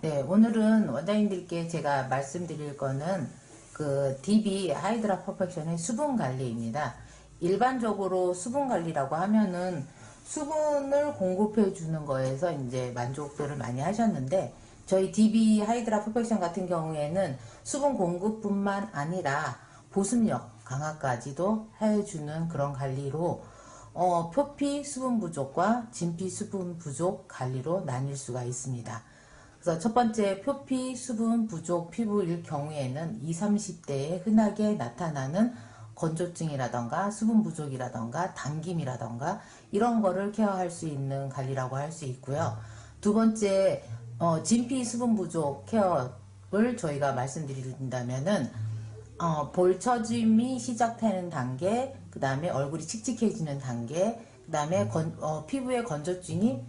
네, 오늘은 원장님들께 제가 말씀드릴 거는 그 DB 하이드라 퍼펙션의 수분 관리입니다. 일반적으로 수분 관리라고 하면은 수분을 공급해 주는 거에서 이제 만족도를 많이 하셨는데, 저희 DB 하이드라 퍼펙션 같은 경우에는 수분 공급뿐만 아니라 보습력 강화까지도 해주는 그런 관리로 표피 수분 부족과 진피 수분 부족 관리로 나뉠 수가 있습니다. 그래서 첫 번째 표피 수분 부족 피부일 경우에는 20, 30대에 흔하게 나타나는 건조증이라던가 수분 부족이라던가 당김이라던가 이런 거를 케어할 수 있는 관리라고 할 수 있고요. 두 번째 진피 수분 부족 케어를 저희가 말씀드린다면은 볼 처짐이 시작되는 단계, 그 다음에 얼굴이 칙칙해지는 단계, 그 다음에 피부의 건조증이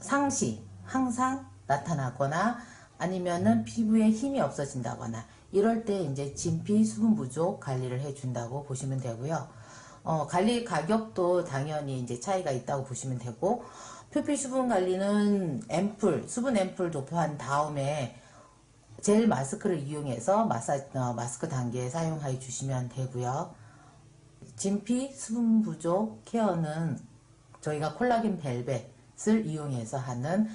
상시, 항상 나타나거나 아니면은 피부에 힘이 없어진다거나 이럴 때 이제 진피 수분 부족 관리를 해준다고 보시면 되고요. 관리 가격도 당연히 이제 차이가 있다고 보시면 되고, 표피 수분 관리는 수분 앰플 도포한 다음에 젤 마스크를 이용해서 마스크 단계에 사용해 주시면 되고요. 진피 수분 부족 케어는 저희가 콜라겐 벨벳을 이용해서 하는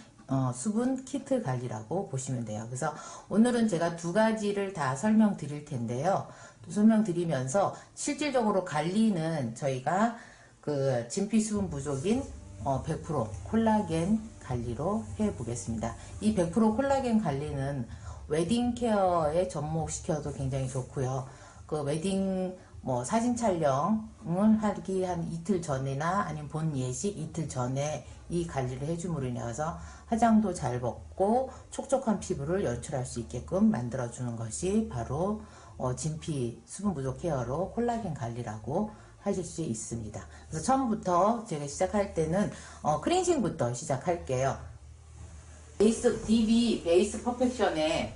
수분 키트 관리라고 보시면 돼요. 그래서 오늘은 제가 두 가지를 다 설명드릴 텐데요. 설명드리면서 실질적으로 관리는 저희가 그 진피 수분 부족인 100% 콜라겐 관리로 해보겠습니다. 이 100% 콜라겐 관리는 웨딩 케어에 접목시켜도 굉장히 좋고요. 그 웨딩 사진 촬영을 하기 한 이틀 전이나 아니면 본 예식 이틀 전에 이 관리를 해줌으로 인해서 화장도 잘 벗고 촉촉한 피부를 연출할 수 있게끔 만들어주는 것이 바로 진피 수분 부족 케어로 콜라겐 관리라고 하실 수 있습니다. 그래서 처음부터 제가 시작할 때는 클렌징부터 시작할게요. DB 베이스 퍼펙션에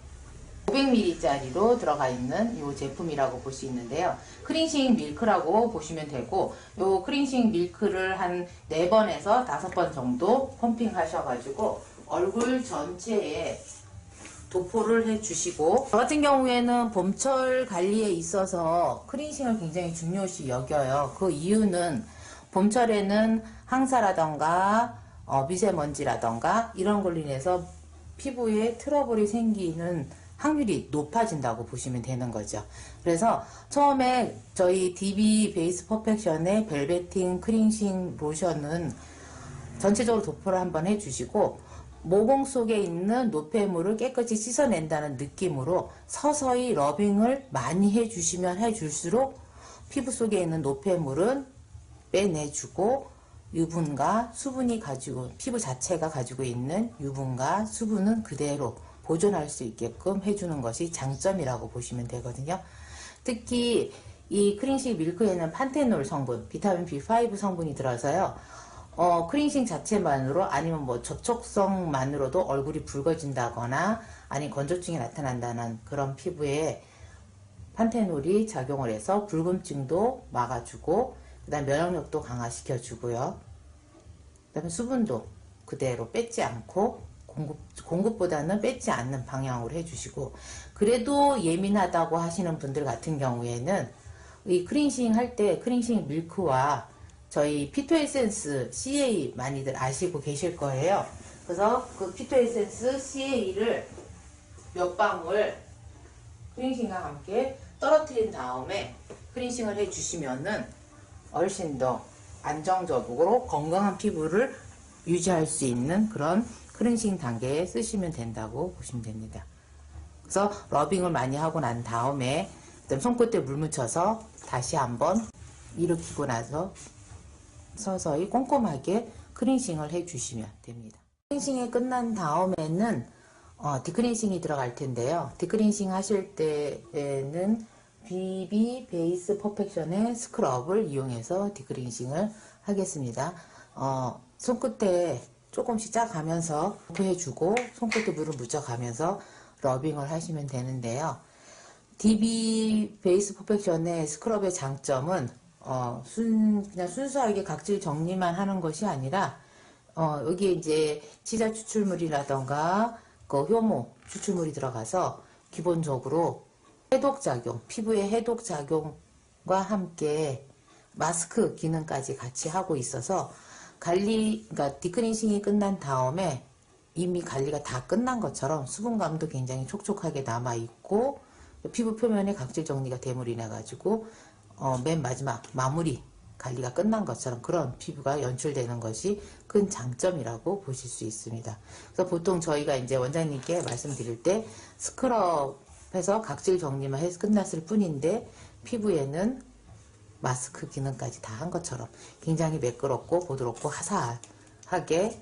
500ml짜리로 들어가 있는 이 제품이라고 볼 수 있는데요. 클렌징 밀크라고 보시면 되고, 이 클렌징 밀크를 한 4번에서 5번 정도 펌핑 하셔가지고 얼굴 전체에 도포를 해주시고, 저 같은 경우에는 봄철 관리에 있어서 클렌징을 굉장히 중요시 여겨요. 그 이유는 봄철에는 황사라던가 미세먼지라던가 이런 걸로 인해서 피부에 트러블이 생기는 확률이 높아진다고 보시면 되는 거죠. 그래서 처음에 저희 DB 베이스 퍼펙션의 벨베팅 클렌징 로션은 전체적으로 도포를 한번 해주시고, 모공 속에 있는 노폐물을 깨끗이 씻어낸다는 느낌으로 서서히 러빙을 많이 해주시면 해줄수록 피부 속에 있는 노폐물은 빼내주고, 유분과 수분이 피부 자체가 가지고 있는 유분과 수분은 그대로 보존할 수 있게끔 해주는 것이 장점이라고 보시면 되거든요. 특히 이 클렌징 밀크에는 판테놀 성분, 비타민 B5 성분이 들어서요. 클렌징 자체만으로 아니면 접촉성만으로도 얼굴이 붉어진다거나 아니면 건조증이 나타난다는 그런 피부에 판테놀이 작용을 해서 붉음증도 막아주고, 그 다음 면역력도 강화시켜주고요. 그 다음에 수분도 그대로 뺏지 않고 공급보다는 뺏지 않는 방향으로 해주시고, 그래도 예민하다고 하시는 분들 같은 경우에는 이 클렌징 할 때 클렌징 밀크와 저희 피토 에센스 CA 많이들 아시고 계실 거예요. 그래서 그 피토 에센스 CA를 몇 방울 클렌징과 함께 떨어뜨린 다음에 클렌징을 해주시면은 훨씬 더 안정적으로 건강한 피부를 유지할 수 있는 그런 클렌징 단계에 쓰시면 된다고 보시면 됩니다. 그래서 러빙을 많이 하고 난 다음에 손끝에 물 묻혀서 다시 한번 일으키고 나서 서서히 꼼꼼하게 클렌징을 해주시면 됩니다. 클렌징이 끝난 다음에는 디클렌징이 들어갈 텐데요. 디클렌징 하실 때에는 DB 베이스 퍼펙션의 스크럽을 이용해서 디클렌징을 하겠습니다. 손끝에 조금씩 짜가면서 도포해주고 손끝에 물을 묻혀가면서 러빙을 하시면 되는데요. DB 베이스 퍼펙션의 스크럽의 장점은 그냥 순수하게 각질 정리만 하는 것이 아니라 여기에 이제 치자 추출물이라던가 그 효모 추출물이 들어가서 기본적으로 해독작용, 피부의 해독작용과 함께 마스크 기능까지 같이 하고 있어서 그러니까 디크린싱이 끝난 다음에 이미 관리가 다 끝난 것처럼 수분감도 굉장히 촉촉하게 남아있고 피부 표면에 각질 정리가 됨으로 인해 가지고 맨 마지막 마무리 관리가 끝난 것처럼 그런 피부가 연출되는 것이 큰 장점이라고 보실 수 있습니다. 그래서 보통 저희가 이제 원장님께 말씀드릴 때 스크럽해서 각질 정리만 해서 끝났을 뿐인데 피부에는 마스크 기능까지 다 한 것처럼 굉장히 매끄럽고 부드럽고 화사하게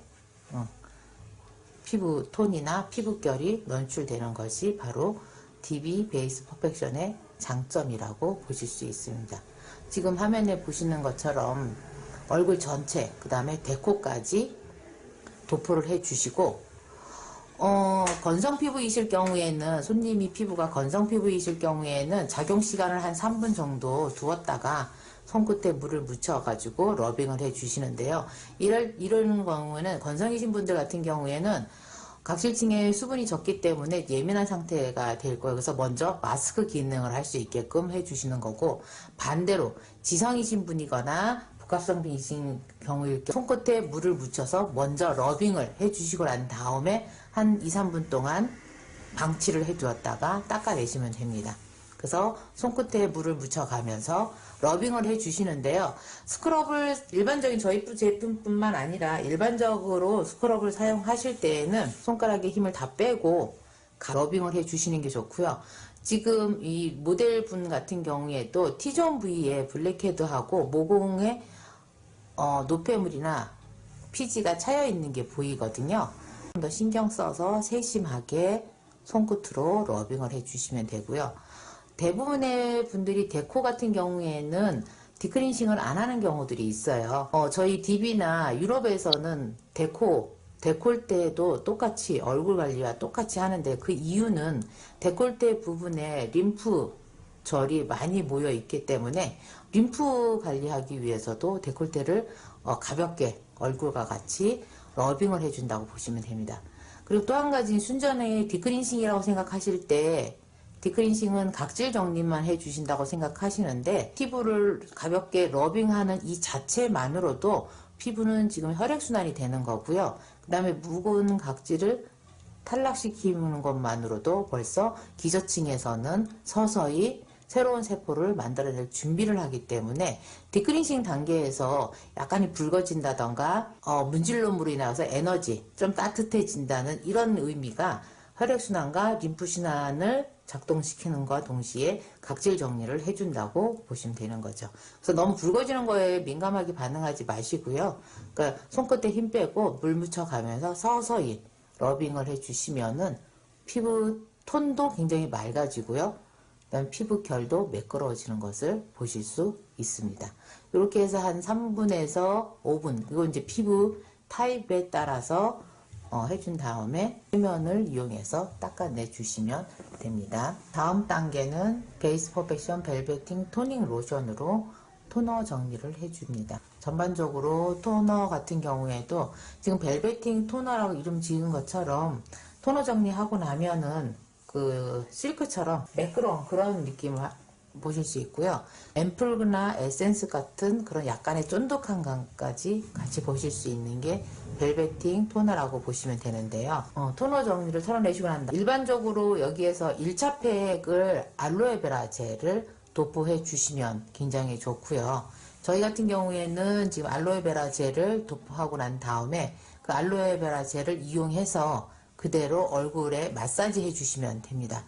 피부 톤이나 피부결이 연출되는 것이 바로 DB 베이스 퍼펙션의 장점이라고 보실 수 있습니다. 지금 화면에 보시는 것처럼 얼굴 전체 그 다음에 데코까지 도포를 해 주시고 건성 피부이실 경우에는 손님이 피부가 건성 피부이실 경우에는 작용 시간을 한 3분 정도 두었다가 손끝에 물을 묻혀 가지고 러빙을 해 주시는데요. 이런 경우는 건성이신 분들 같은 경우에는 각질층에 수분이 적기 때문에 예민한 상태가 될 거예요. 그래서 먼저 마스크 기능을 할 수 있게끔 해주시는 거고, 반대로 지성이신 분이거나 복합성이신 경우일 경우 손끝에 물을 묻혀서 먼저 러빙을 해주시고 난 다음에 한 2, 3분 동안 방치를 해두었다가 닦아내시면 됩니다. 그래서 손끝에 물을 묻혀가면서 러빙을 해주시는데요. 스크럽을 일반적인 저희 제품뿐만 아니라 일반적으로 스크럽을 사용하실 때에는 손가락에 힘을 다 빼고 러빙을 해주시는 게 좋고요. 지금 이 모델분 같은 경우에도 T존 부위에 블랙헤드하고 모공에 노폐물이나 피지가 차여 있는 게 보이거든요. 좀 더 신경 써서 세심하게 손끝으로 러빙을 해주시면 되고요. 대부분의 분들이 데코 같은 경우에는 디크린싱을 안 하는 경우들이 있어요. 저희 DB나 유럽에서는 데콜테도 똑같이 얼굴 관리와 똑같이 하는데 그 이유는 데콜테 부분에 림프절이 많이 모여 있기 때문에 림프 관리하기 위해서도 데콜테를 가볍게 얼굴과 같이 러빙을 해준다고 보시면 됩니다. 그리고 또 한 가지 순전히 디크린싱이라고 생각하실 때 디크린싱은 각질 정리만 해주신다고 생각하시는데 피부를 가볍게 러빙하는 이 자체만으로도 피부는 지금 혈액순환이 되는 거고요. 그 다음에 묵은 각질을 탈락시키는 것만으로도 벌써 기저층에서는 서서히 새로운 세포를 만들어낼 준비를 하기 때문에 디크린싱 단계에서 약간이 붉어진다던가 문질럼으로 인해서 에너지 좀 따뜻해진다는 이런 의미가 혈액순환과 림프순환을 작동시키는 것과 동시에 각질 정리를 해준다고 보시면 되는 거죠. 그래서 너무 붉어지는 거에 민감하게 반응하지 마시고요. 그러니까 손끝에 힘 빼고 물 묻혀가면서 서서히 러빙을 해주시면은 피부 톤도 굉장히 맑아지고요. 그다음 피부 결도 매끄러워지는 것을 보실 수 있습니다. 이렇게 해서 한 3분에서 5분, 이거 이제 피부 타입에 따라서 해준 다음에 표면을 이용해서 닦아내 주시면 됩니다. 다음 단계는 베이스 퍼펙션 벨베팅 토닝 로션으로 토너 정리를 해줍니다. 전반적으로 토너 같은 경우에도 지금 벨베팅 토너라고 이름 지은 것처럼 토너 정리하고 나면은 그 실크처럼 매끄러운 그런 느낌을 보실 수 있고요. 앰플이나 에센스 같은 그런 약간의 쫀득한 감까지 같이 보실 수 있는 게 벨베팅 토너라고 보시면 되는데요. 토너 정리를 털어내시고 난다. 일반적으로 여기에서 1차 팩을 알로에베라 젤을 도포해 주시면 굉장히 좋고요. 저희 같은 경우에는 지금 알로에베라 젤을 도포하고 난 다음에 그 알로에베라 젤을 이용해서 그대로 얼굴에 마사지 해주시면 됩니다.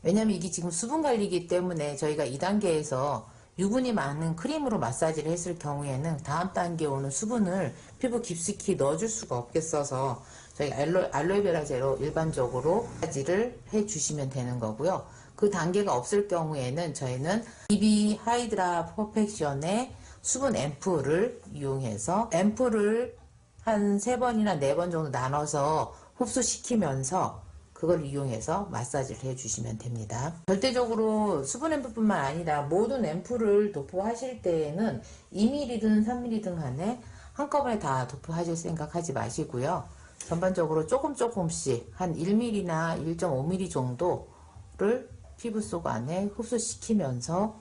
왜냐면 이게 지금 수분 관리이기 때문에 저희가 2단계에서 유분이 많은 크림으로 마사지를 했을 경우에는 다음 단계에 오는 수분을 피부 깊숙이 넣어줄 수가 없겠어서 저희 알로에베라 젤로 일반적으로 마사지를 해주시면 되는 거고요. 그 단계가 없을 경우에는 저희는 DB 하이드라 퍼펙션의 수분 앰플을 이용해서 앰플을 한 3번이나 4번 정도 나눠서 흡수시키면서 그걸 이용해서 마사지를 해주시면 됩니다. 절대적으로 수분 앰플뿐만 아니라 모든 앰플을 도포하실 때에는 2mm든 3mm든 간에 한꺼번에 다 도포하실 생각하지 마시고요. 전반적으로 조금씩 한 1mm나 1.5mm 정도를 피부 속 안에 흡수시키면서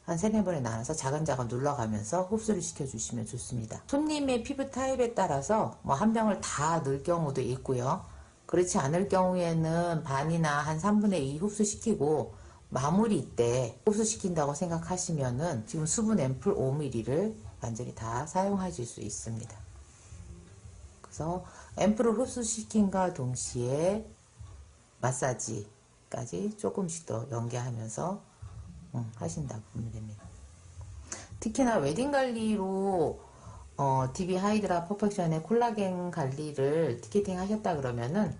한 3-4번에 나눠서 자근자근 눌러가면서 흡수를 시켜주시면 좋습니다. 손님의 피부 타입에 따라서 뭐 한 병을 다 넣을 경우도 있고요. 그렇지 않을 경우에는 반이나 한 3분의 2 흡수시키고 마무리 때 흡수시킨다고 생각하시면은 지금 수분 앰플 5mm를 완전히 다 사용하실 수 있습니다. 그래서 앰플을 흡수시킨과 동시에 마사지까지 조금씩 더 연계하면서 하신다고 보면 됩니다. 특히나 웨딩 관리로 DB 하이드라 퍼펙션의 콜라겐 관리를 티켓팅 하셨다 그러면은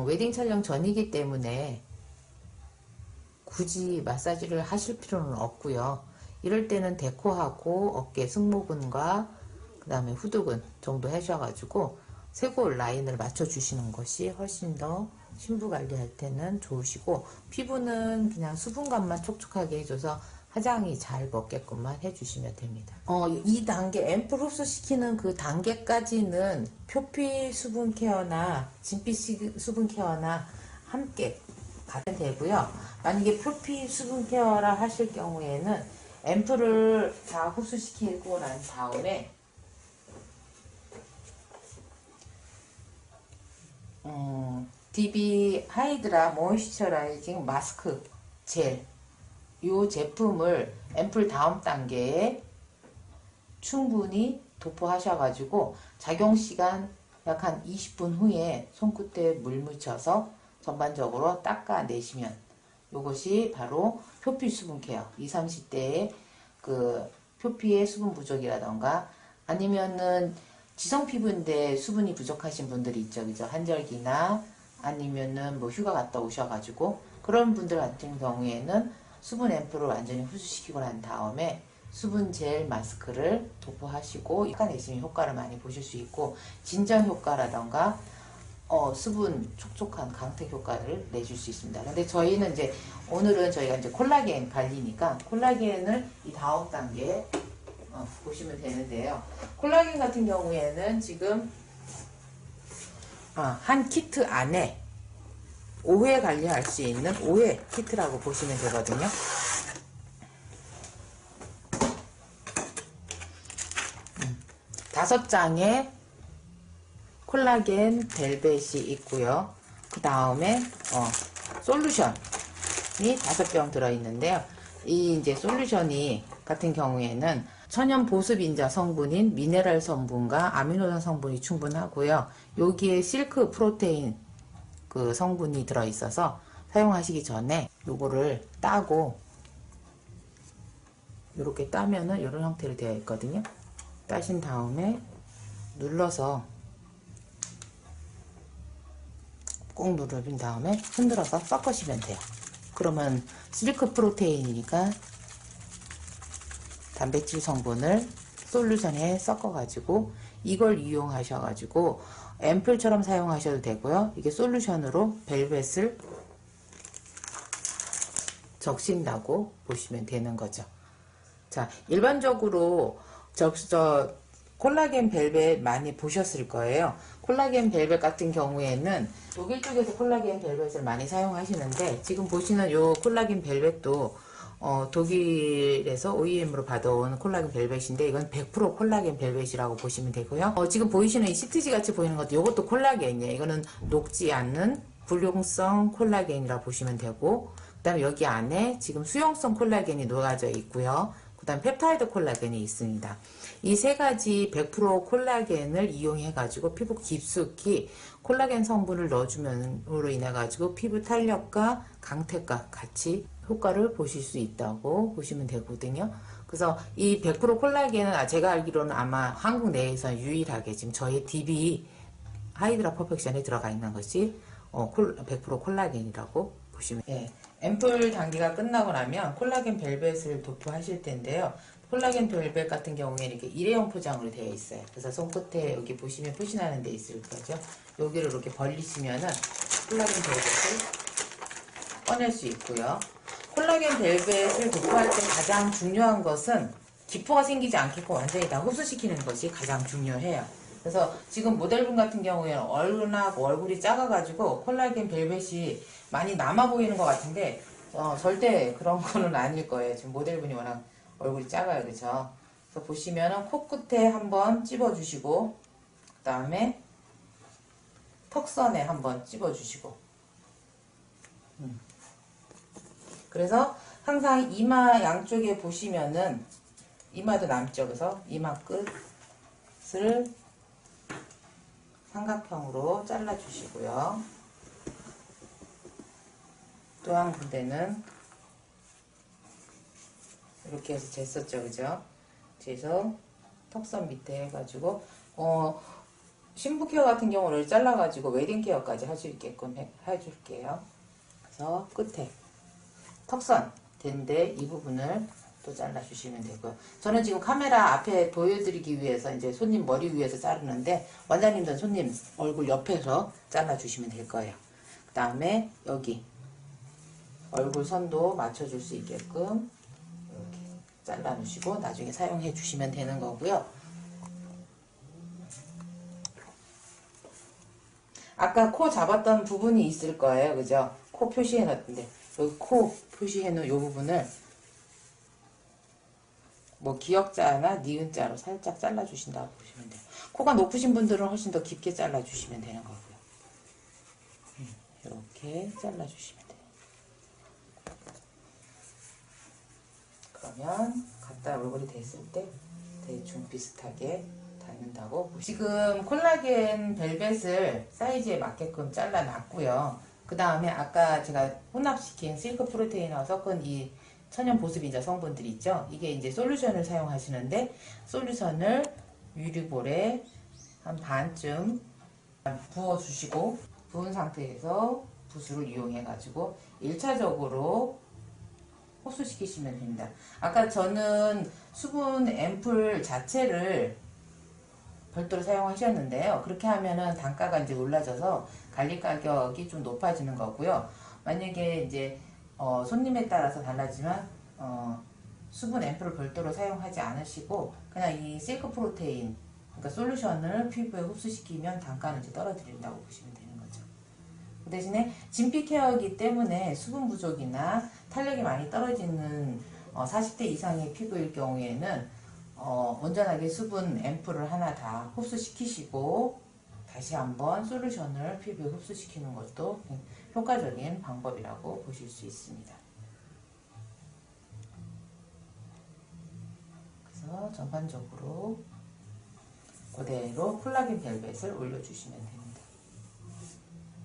웨딩 촬영 전이기 때문에 굳이 마사지를 하실 필요는 없고요. 이럴 때는 데코하고 어깨 승모근과 그 다음에 후두근 정도 하셔가지고 쇄골 라인을 맞춰주시는 것이 훨씬 더 신부 관리할 때는 좋으시고, 피부는 그냥 수분감만 촉촉하게 해줘서 화장이 잘 먹게끔만 해주시면 됩니다. 이 단계 앰플 흡수시키는 그 단계까지는 표피 수분 케어나 진피 수분 케어나 함께 가면 되고요. 만약에 표피 수분 케어라 하실 경우에는 앰플을 다 흡수시키고 난 다음에 DB 하이드라 모이스처라이징 마스크 젤, 이 제품을 앰플 다음 단계에 충분히 도포하셔가지고 작용시간 약 한 20분 후에 손끝에 물 묻혀서 전반적으로 닦아내시면 이것이 바로 표피 수분 케어, 20, 30대의 그 표피의 수분 부족이라던가 아니면은 지성 피부인데 수분이 부족하신 분들이 있죠. 그죠? 한절기나 아니면은 뭐 휴가 갔다 오셔가지고 그런 분들 같은 경우에는 수분 앰플을 완전히 흡수시키고 난 다음에 수분 젤 마스크를 도포하시고 닦아내시면 효과를 많이 보실 수 있고, 진정 효과라던가 수분 촉촉한 강택 효과를 내줄 수 있습니다. 근데 저희는 이제 오늘은 저희가 이제 콜라겐 관리니까 콜라겐을 이 다음 단계에 보시면 되는데요. 콜라겐 같은 경우에는 지금 한 키트 안에 5회 관리할 수 있는 5회 키트라고 보시면 되거든요. 다섯 장의 콜라겐 벨벳이 있고요. 그 다음에 솔루션이 5병 들어있는데요. 이 이제 솔루션이 같은 경우에는 천연 보습 인자 성분인 미네랄 성분과 아미노산 성분이 충분하고요. 여기에 실크 프로테인 그 성분이 들어있어서 사용하시기 전에 요거를 따고 이렇게 따면은 이런 형태로 되어 있거든요. 따신 다음에 눌러서 꾹 누르신 다음에 흔들어서 섞으시면 돼요. 그러면 실크 프로테인이니까 단백질 성분을 솔루션에 섞어가지고 이걸 이용하셔가지고 앰플처럼 사용하셔도 되고요. 이게 솔루션으로 벨벳을 적신다고 보시면 되는 거죠. 자, 일반적으로 콜라겐 벨벳 많이 보셨을 거예요. 콜라겐 벨벳 같은 경우에는 독일 쪽에서 콜라겐 벨벳을 많이 사용하시는데, 지금 보시는 요 콜라겐 벨벳도 독일에서 OEM으로 받아온 콜라겐 벨벳인데 이건 100% 콜라겐 벨벳이라고 보시면 되고요. 지금 보이시는 이 시트지 같이 보이는 것도 이것도 콜라겐이에요. 이거는 녹지 않는 불용성 콜라겐이라고 보시면 되고, 그 다음에 여기 안에 지금 수용성 콜라겐이 녹아져 있고요. 그 다음 펩타이드 콜라겐이 있습니다. 이 세 가지 100% 콜라겐을 이용해 가지고 피부 깊숙이 콜라겐 성분을 넣어줌으로 인해 가지고 피부 탄력과 강택과 같이 효과를 보실 수 있다고 보시면 되거든요. 그래서 이 100% 콜라겐은 제가 알기로는 아마 한국 내에서 유일하게 지금 저희 DB 하이드라 퍼펙션에 들어가 있는 것이 100% 콜라겐이라고 보시면 돼요. 예, 앰플 단계가 끝나고 나면 콜라겐 벨벳을 도포하실 텐데요. 콜라겐 벨벳 같은 경우에는 이렇게 일회용 포장으로 되어 있어요. 그래서 손끝에 여기 보시면 표시나는 데 있을 거죠. 여기를 이렇게 벌리시면은 콜라겐 벨벳을 꺼낼 수 있고요. 콜라겐 벨벳을 도포할 때 가장 중요한 것은 기포가 생기지 않게끔 완전히 다 흡수시키는 것이 가장 중요해요. 그래서 지금 모델분 같은 경우에는 얼굴하고 얼굴이 작아가지고 콜라겐 벨벳이 많이 남아 보이는 것 같은데 절대 그런 거는 아닐 거예요. 지금 모델분이 워낙 얼굴이 작아요. 그죠? 그래서 보시면은 코끝에 한번 찝어주시고 그 다음에 턱선에 한번 찝어주시고 그래서 항상 이마 양쪽에 보시면은 이마도 남죠. 그래서 이마 끝을 삼각형으로 잘라주시고요. 또 한 군데는 이렇게 해서 쟀었죠. 그죠? 재서 턱선 밑에 해가지고 신부 케어 같은 경우를 잘라가지고 웨딩 케어까지 할 수 있게끔 해줄게요. 그래서 끝에 턱선 된데 이 부분을 또 잘라주시면 되고요. 저는 지금 카메라 앞에 보여드리기 위해서 이제 손님 머리 위에서 자르는데 원장님들은 손님 얼굴 옆에서 잘라주시면 될 거예요. 그 다음에 여기 얼굴 선도 맞춰줄 수 있게끔 이렇게 잘라주시고 나중에 사용해 주시면 되는 거고요. 아까 코 잡았던 부분이 있을 거예요. 그죠? 코 표시해 놨는데 여기 코 표시해 놓은 이 부분을 뭐 기역자나 니은자로 살짝 잘라주신다고 보시면 돼요. 코가 높으신 분들은 훨씬 더 깊게 잘라주시면 되는 거고요. 이렇게 잘라주시면 돼요. 그러면 갖다 얼굴이 됐을 때 대충 비슷하게 닿는다고. 지금 콜라겐 벨벳을 사이즈에 맞게끔 잘라놨고요. 그 다음에 아까 제가 혼합시킨 실크 프로테인하고 섞은 이 천연 보습인자 성분들이 있죠. 이게 이제 솔루션을 사용하시는데 솔루션을 유리볼에 한 반쯤 부어주시고 부은 상태에서 붓을 이용해 가지고 1차적으로 흡수시키시면 됩니다. 아까 저는 수분 앰플 자체를 별도로 사용하셨는데요. 그렇게 하면은 단가가 이제 올라져서 관리 가격이 좀 높아지는 거고요. 만약에 이제 손님에 따라서 달라지만 수분 앰플을 별도로 사용하지 않으시고 그냥 이 실크 프로테인 그러니까 솔루션을 피부에 흡수시키면 단가는 이제 떨어뜨린다고 보시면 되는 거죠. 그 대신에 진피 케어이기 때문에 수분 부족이나 탄력이 많이 떨어지는 40대 이상의 피부일 경우에는 온전하게 수분 앰플을 하나 다 흡수시키시고 다시 한번 솔루션을 피부에 흡수시키는 것도 효과적인 방법이라고 보실 수 있습니다. 그래서 전반적으로 그대로 콜라겐 벨벳을 올려주시면 됩니다.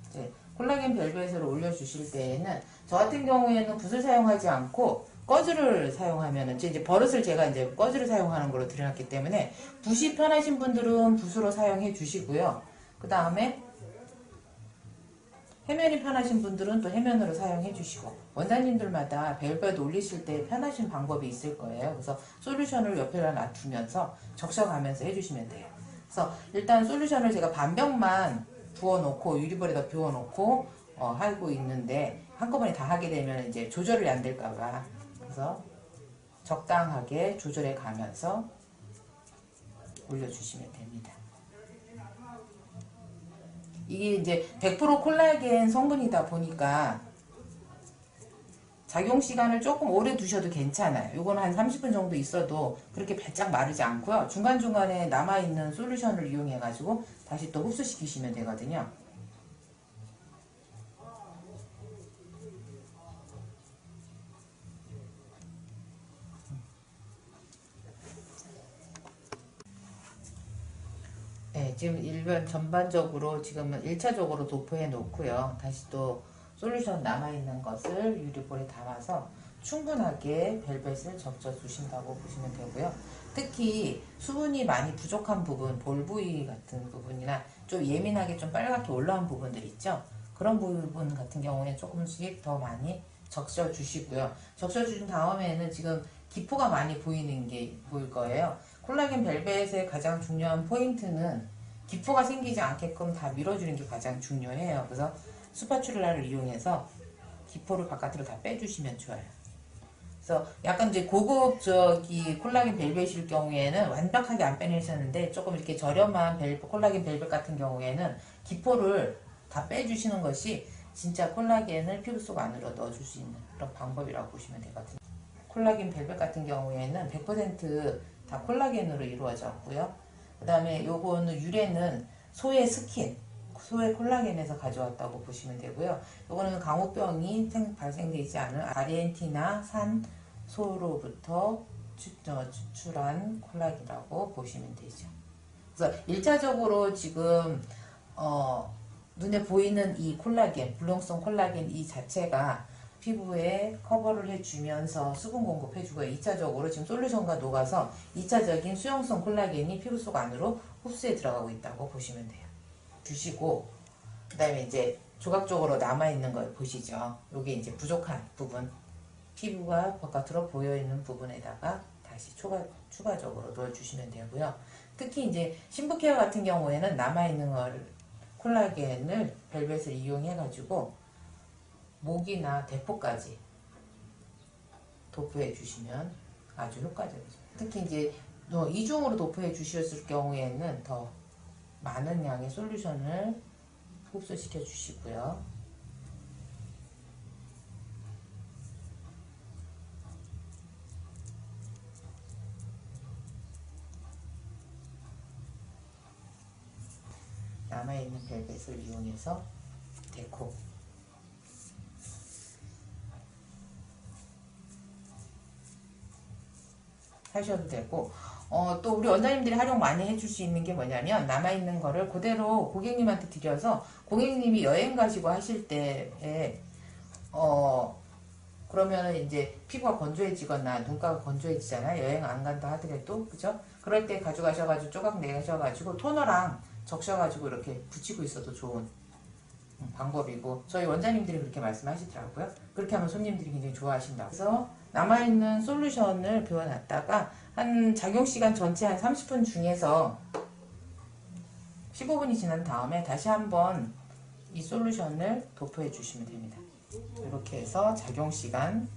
이제 콜라겐 벨벳을 올려주실 때에는 저 같은 경우에는 붓을 사용하지 않고 꺼즈를 사용하면은 이제 버릇을 제가 이제 꺼즈를 사용하는 걸로 들여놨기 때문에 붓이 편하신 분들은 붓으로 사용해 주시고요. 그 다음에 해면이 편하신 분들은 또 해면으로 사용해 주시고 원장님들마다 벨벳 올리실 때 편하신 방법이 있을 거예요. 그래서 솔루션을 옆에다 놔두면서 적셔가면서 해주시면 돼요. 그래서 일단 솔루션을 제가 반병만 부어놓고 유리볼에다 부어놓고 하고 있는데 한꺼번에 다 하게 되면 이제 조절이 안 될까봐 그래서 적당하게 조절해 가면서 올려주시면 됩니다. 이게 이제 100% 콜라겐 성분이다 보니까 작용 시간을 조금 오래 두셔도 괜찮아요. 이건 한 30분 정도 있어도 그렇게 바짝 마르지 않고요. 중간중간에 남아있는 솔루션을 이용해 가지고 다시 또 흡수시키시면 되거든요. 네, 지금 일반 전반적으로 지금은 1차적으로 도포해 놓고요. 다시 또 솔루션 남아있는 것을 유리볼에 담아서 충분하게 벨벳을 적셔 주신다고 보시면 되고요. 특히 수분이 많이 부족한 부분, 볼 부위 같은 부분이나 좀 예민하게 좀 빨갛게 올라온 부분들 있죠. 그런 부분 같은 경우에 조금씩 더 많이 적셔 주시고요. 적셔 주신 다음에는 지금 기포가 많이 보이는 게 보일 거예요. 콜라겐 벨벳의 가장 중요한 포인트는 기포가 생기지 않게끔 다 밀어주는 게 가장 중요해요. 그래서 스파츌라를 이용해서 기포를 바깥으로 다 빼주시면 좋아요. 그래서 약간 이제 고급 저기 콜라겐 벨벳일 경우에는 완벽하게 안 빼내셨는데 조금 이렇게 저렴한 콜라겐 벨벳 같은 경우에는 기포를 다 빼주시는 것이 진짜 콜라겐을 피부 속 안으로 넣어줄 수 있는 그런 방법이라고 보시면 되거든요. 콜라겐 벨벳 같은 경우에는 100%다 콜라겐으로 이루어졌고요. 그 다음에 요거는 유래는 소의 스킨, 소의 콜라겐에서 가져왔다고 보시면 되고요. 요거는 강우병이 발생되지 않은 아르헨티나 산 소로부터 추출한 콜라겐이라고 보시면 되죠. 그래서 1차적으로 지금 눈에 보이는 이 콜라겐, 불용성 콜라겐 이 자체가 피부에 커버를 해주면서 수분 공급해주고요. 2차적으로 지금 솔루션과 녹아서 2차적인 수용성 콜라겐이 피부 속 안으로 흡수해 들어가고 있다고 보시면 돼요. 주시고 그 다음에 이제 조각적으로 남아있는 걸 보시죠. 이게 이제 부족한 부분, 피부가 바깥으로 보여있는 부분에다가 다시 추가적으로 넣어주시면 되고요. 특히 이제 신부 케어 같은 경우에는 남아있는 걸 콜라겐을 벨벳을 이용해 가지고 목이나 대포까지 도포해 주시면 아주 효과적이죠. 특히 이제 이중으로 도포해 주셨을 경우에는 더 많은 양의 솔루션을 흡수시켜 주시고요. 남아있는 벨벳을 이용해서 데코 하셔도 되고 또 우리 원장님들이 활용 많이 해줄 수 있는 게 뭐냐면 남아있는 거를 그대로 고객님한테 드려서 고객님이 여행 가시고 하실 때에 그러면은 이제 피부가 건조해지거나 눈가가 건조해지잖아요. 여행 안 간다 하더라도 그죠? 그럴 때 가져가셔가지고 조각 내셔가지고 토너랑 적셔가지고 이렇게 붙이고 있어도 좋은 방법이고 저희 원장님들이 그렇게 말씀하시더라고요. 그렇게 하면 손님들이 굉장히 좋아하신다고. 그래서 남아있는 솔루션을 부어놨다가 한 작용시간 전체 한 30분 중에서 15분이 지난 다음에 다시 한번 이 솔루션을 도포해 주시면 됩니다. 이렇게 해서 작용시간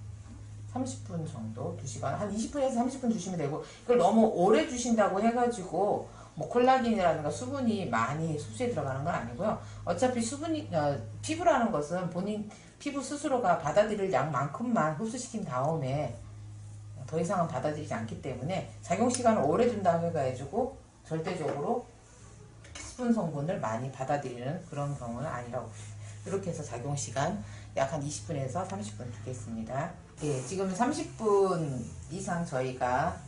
30분 정도, 2시간, 한 20분에서 30분 주시면 되고 이걸 너무 오래 주신다고 해가지고 뭐 콜라겐이라든가 수분이 많이 흡수에 들어가는 건 아니고요. 어차피 피부라는 것은 본인 피부 스스로가 받아들일 양만큼만 흡수시킨 다음에 더 이상은 받아들이지 않기 때문에 작용시간을 오래 둔다고 해가지고 절대적으로 수분 성분을 많이 받아들이는 그런 경우는 아니라고 보시면 이렇게 해서 작용시간 약 한 20분에서 30분 두겠습니다. 네, 지금 30분 이상 저희가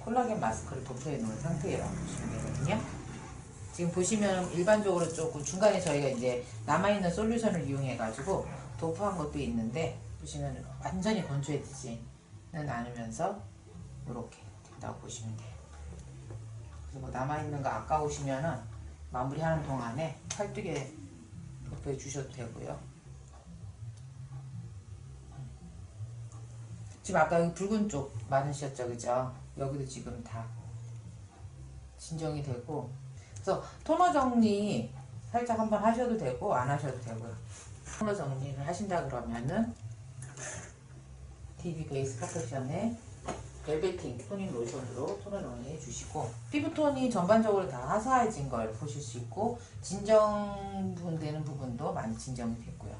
콜라겐 마스크를 도포해 놓은 상태라고 보시면 되거든요. 지금 보시면 일반적으로 조금 중간에 저희가 이제 남아있는 솔루션을 이용해 가지고 도포한 것도 있는데 보시면 완전히 건조해지지는 않으면서 이렇게 된다고 보시면 돼요. 그리고 남아있는 거 아까우시면은 마무리하는 동안에 팔뚝에 도포해 주셔도 되고요. 지금 아까 여기 붉은 쪽 많으셨죠, 그죠? 여기도 지금 다 진정이 되고, 그래서 토너 정리 살짝 한번 하셔도 되고 안 하셔도 되고요. 토너 정리를 하신다 그러면은 DB 베이스 퍼펙션의 벨베팅 토닝 로션으로 토너 정리해 주시고, 피부톤이 전반적으로 다 화사해진 걸 보실 수 있고 진정되는 부분도 많이 진정이 됐고요.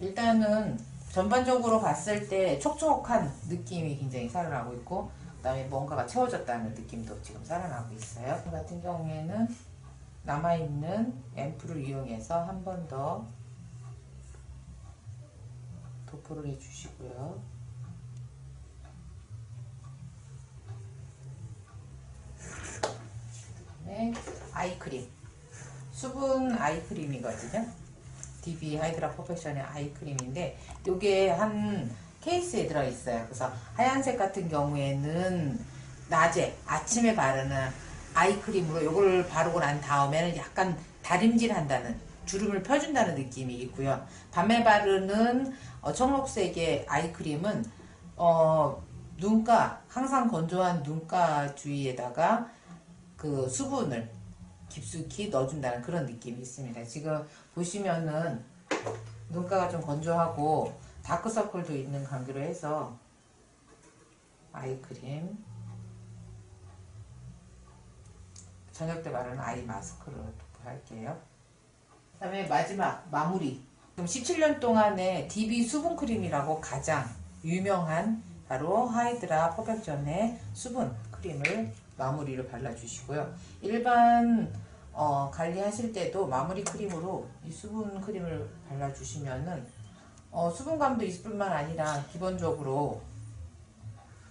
일단은 전반적으로 봤을 때 촉촉한 느낌이 굉장히 살아나고 있고 그 다음에 뭔가가 채워졌다는 느낌도 지금 살아나고 있어요. 그 같은 경우에는 남아있는 앰플을 이용해서 한 번 더 도포를 해주시고요. 그다음에 아이크림, 수분 아이크림이거든요. DB 하이드라 퍼펙션의 아이크림인데 이게 한 케이스에 들어있어요. 그래서 하얀색 같은 경우에는 낮에 아침에 바르는 아이크림으로 이걸 바르고 난 다음에는 약간 다림질 한다는, 주름을 펴준다는 느낌이 있고요. 밤에 바르는 청록색의 아이크림은 눈가, 항상 건조한 눈가 주위에다가 그 수분을 깊숙이 넣어준다는 그런 느낌이 있습니다. 지금 보시면은 눈가가 좀 건조하고 다크서클도 있는 관계로 해서 아이크림, 저녁 때 바르는 아이 마스크를 도포할게요. 그 다음에 마지막 마무리. 지금 17년 동안의 DB 수분크림이라고 가장 유명한 바로 하이드라 퍼펙션의 수분 크림을 마무리를 발라주시고요. 일반 관리하실 때도 마무리 크림으로 이 수분 크림을 발라주시면은 수분감도 있을 뿐만 아니라 기본적으로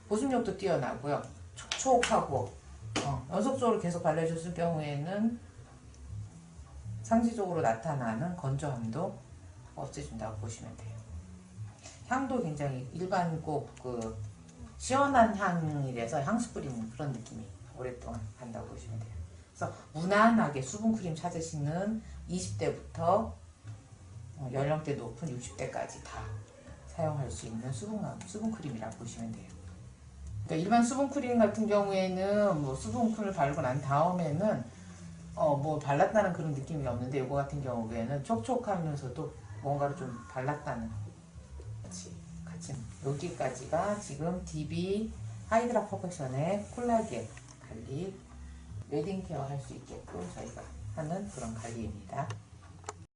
보습력도 뛰어나고요. 촉촉하고 연속적으로 계속 발라줬을 경우에는 상시적으로 나타나는 건조함도 없애준다고 보시면 돼요. 향도 굉장히 일반고 시원한 향이라서 향수 뿌리는 그런 느낌이 오랫동안 간다고 보시면 돼요. 그래서 무난하게 수분크림 찾으시는 20대부터 연령대 높은 60대까지 다 사용할 수 있는 수분크림이라고 보시면 돼요. 그러니까 일반 수분크림 같은 경우에는 뭐 수분크림을 바르고 난 다음에는 뭐 발랐다는 그런 느낌이 없는데 이거 같은 경우에는 촉촉하면서도 뭔가를 좀 발랐다는 같이 여기까지가 지금 DB 하이드라 퍼펙션의 콜라겐 관리 웨딩 케어 할 수 있게끔 저희가 하는 그런 관리입니다.